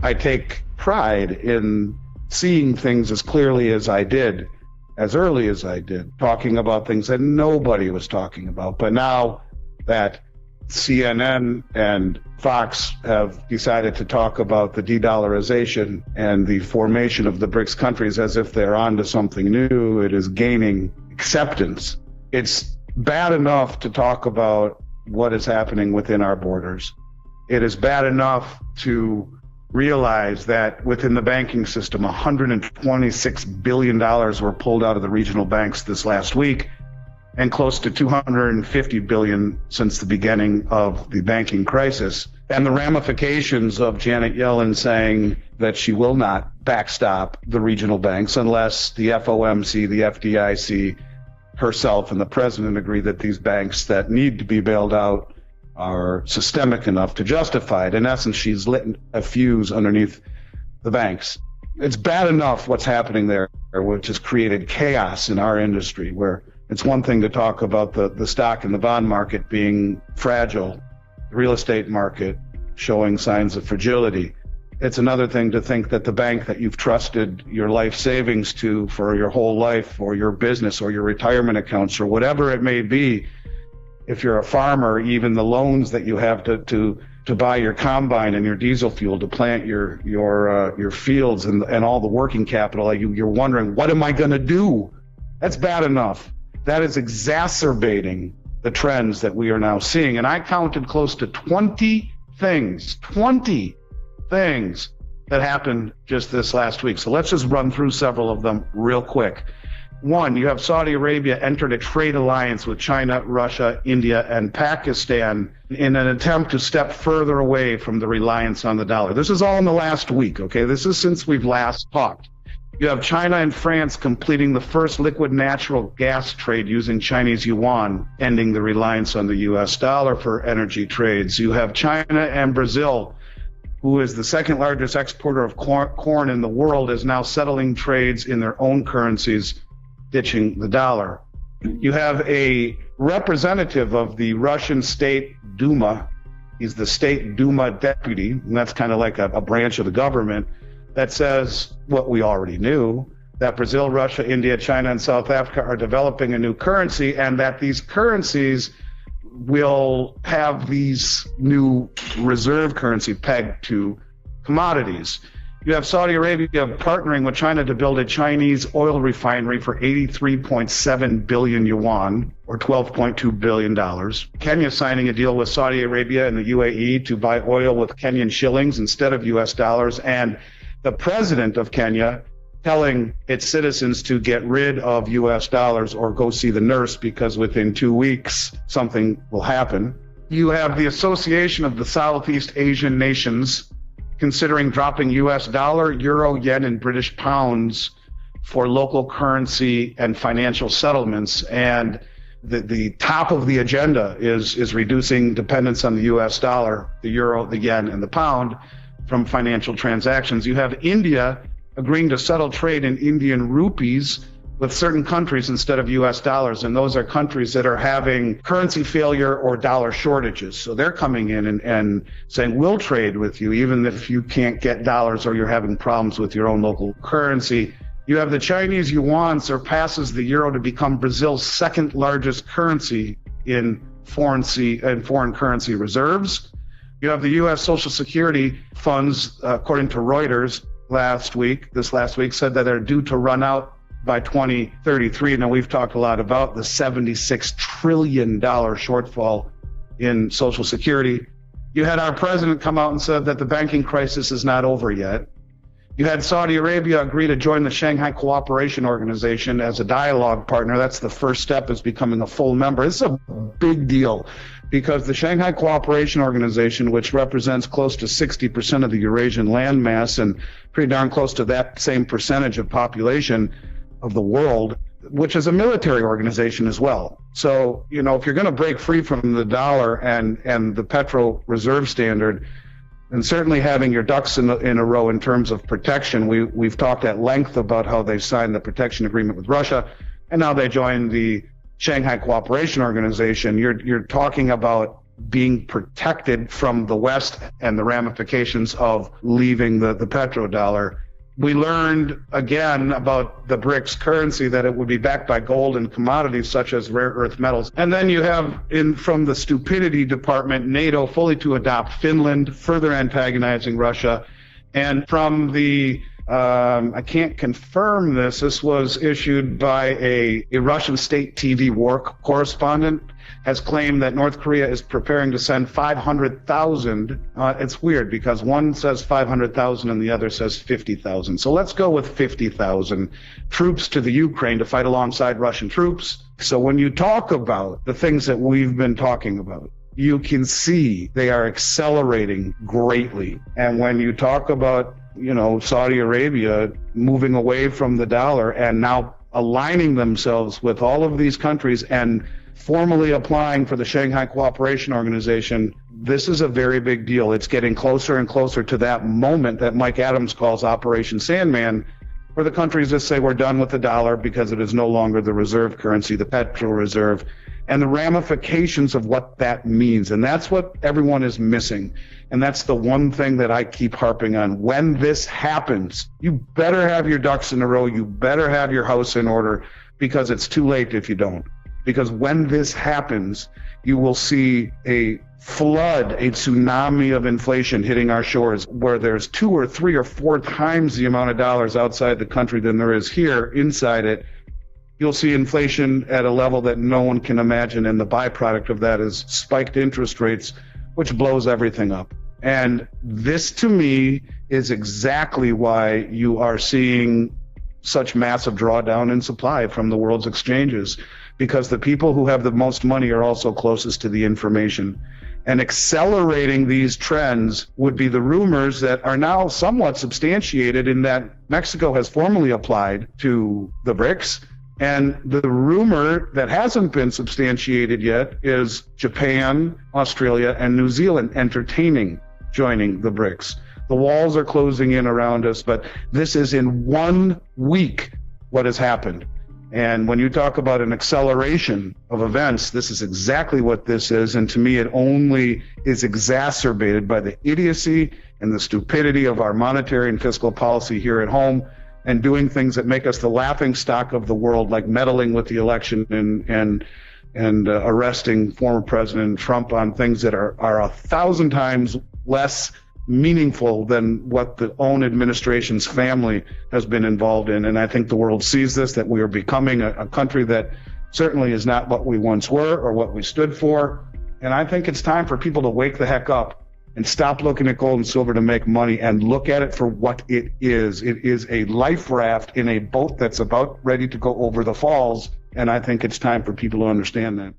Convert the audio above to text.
I take pride in seeing things as clearly as I did, as early as I did, talking about things that nobody was talking about. But now that CNN and Fox have decided to talk about the de-dollarization and the formation of the BRICS countries as if they're onto something new, it is gaining acceptance. It's bad enough to talk about what is happening within our borders. It is bad enough to realize that within the banking system, $126 billion were pulled out of the regional banks this last week, and close to $250 billion since the beginning of the banking crisis. And the ramifications of Janet Yellen saying that she will not backstop the regional banks unless the FOMC, the FDIC, herself and the president agree that these banks that need to be bailed out are systemic enough to justify it. In essence, she's lit a fuse underneath the banks. It's bad enough what's happening there, which has created chaos in our industry, where it's one thing to talk about the stock and the bond market being fragile, the real estate market showing signs of fragility. It's another thing to think that the bank that you've trusted your life savings to for your whole life, or your business, or your retirement accounts, or whatever it may be, if you're a farmer, even the loans that you have to buy your combine and your diesel fuel to plant your fields and all the working capital, you're wondering, what am I going to do? That's bad enough. That is exacerbating the trends that we are now seeing. And I counted close to 20 things that happened just this last week. So let's just run through several of them real quick. One, you have Saudi Arabia entered a trade alliance with China, Russia, India, and Pakistan in an attempt to step further away from the reliance on the dollar. This is all in the last week, okay? This is since we've last talked. You have China and France completing the first liquid natural gas trade using Chinese yuan, ending the reliance on the U.S. dollar for energy trades. You have China and Brazil, who is the second largest exporter of corn in the world, is now settling trades in their own currencies, ditching the dollar. You have a representative of the Russian State Duma. He's the State Duma deputy, and that's kind of like a branch of the government, that says what we already knew, that Brazil, Russia, India, China, and South Africa are developing a new currency, and that these currencies will have these new reserve currency pegged to commodities. You have Saudi Arabia partnering with China to build a Chinese oil refinery for 83.7 billion yuan, or $12.2 billion. Kenya signing a deal with Saudi Arabia and the UAE to buy oil with Kenyan shillings instead of US dollars, and the president of Kenya telling its citizens to get rid of US dollars or go see the nurse because within 2 weeks something will happen. You have the Association of the Southeast Asian Nations considering dropping US dollar, euro, yen, and British pounds for local currency and financial settlements. And the top of the agenda is reducing dependence on the US dollar, the euro, the yen, and the pound from financial transactions. You have India agreeing to settle trade in Indian rupees with certain countries instead of US dollars, and those are countries that are having currency failure or dollar shortages. So they're coming in and saying, we'll trade with you even if you can't get dollars or you're having problems with your own local currency. You have the Chinese yuan surpasses the euro to become Brazil's second largest currency in foreign currency reserves. You have the U.S. Social Security funds, according to Reuters this last week, said that they're due to run out by 2033. Now, we've talked a lot about the $76 trillion shortfall in Social Security. You had our president come out and said that the banking crisis is not over yet. You had Saudi Arabia agree to join the Shanghai Cooperation Organization as a dialogue partner. That's the first step, is becoming a full member. It's a big deal because the Shanghai Cooperation Organization, which represents close to 60% of the Eurasian landmass and pretty darn close to that same percentage of population of the world, which is a military organization as well. So, if you're going to break free from the dollar and the petro reserve standard, and certainly having your ducks in a row in terms of protection, we've talked at length about how they signed the protection agreement with Russia, and now they joined the Shanghai Cooperation Organization. You're talking about being protected from the West and the ramifications of leaving the petrodollar. We learned again about the BRICS currency, that it would be backed by gold and commodities such as rare earth metals. And then you have from the stupidity department, NATO fully to adopt Finland, further antagonizing Russia. And from the I can't confirm this. This was issued by a Russian state TV war correspondent, has claimed that North Korea is preparing to send 500,000. It's weird because one says 500,000 and the other says 50,000. So let's go with 50,000 troops to the Ukraine to fight alongside Russian troops. So when you talk about the things that we've been talking about, you can see they are accelerating greatly. And when you talk about, Saudi Arabia moving away from the dollar and now aligning themselves with all of these countries and formally applying for the Shanghai Cooperation Organization, this is a very big deal. It's getting closer and closer to that moment that Mike Adams calls Operation Sandman, where the countries just say we're done with the dollar because it is no longer the reserve currency, the petrol reserve, and the ramifications of what that means. And that's what everyone is missing. And that's the one thing that I keep harping on. When this happens, you better have your ducks in a row. You better have your house in order, because it's too late if you don't. Because when this happens, you will see a flood, a tsunami of inflation hitting our shores, where there's 2 or 3 or 4 times the amount of dollars outside the country than there is here inside it. You'll see inflation at a level that no one can imagine, and the byproduct of that is spiked interest rates, which blows everything up. And this, to me, is exactly why you are seeing such massive drawdown in supply from the world's exchanges, because the people who have the most money are also closest to the information. And accelerating these trends would be the rumors that are now somewhat substantiated in that Mexico has formally applied to the BRICS. And the rumor that hasn't been substantiated yet is Japan, Australia, and New Zealand joining the BRICS. The walls are closing in around us, but this is in 1 week what has happened. And when you talk about an acceleration of events, this is exactly what this is. And to me, it only is exacerbated by the idiocy and the stupidity of our monetary and fiscal policy here at home, and doing things that make us the laughing stock of the world, like meddling with the election and arresting former President Trump on things that are 1,000 times less meaningful than what the own administration's family has been involved in. And I think the world sees this, that we are becoming a country that certainly is not what we once were or what we stood for. And I think it's time for people to wake the heck up and stop looking at gold and silver to make money and look at it for what it is. It is a life raft in a boat that's about ready to go over the falls. And I think it's time for people to understand that.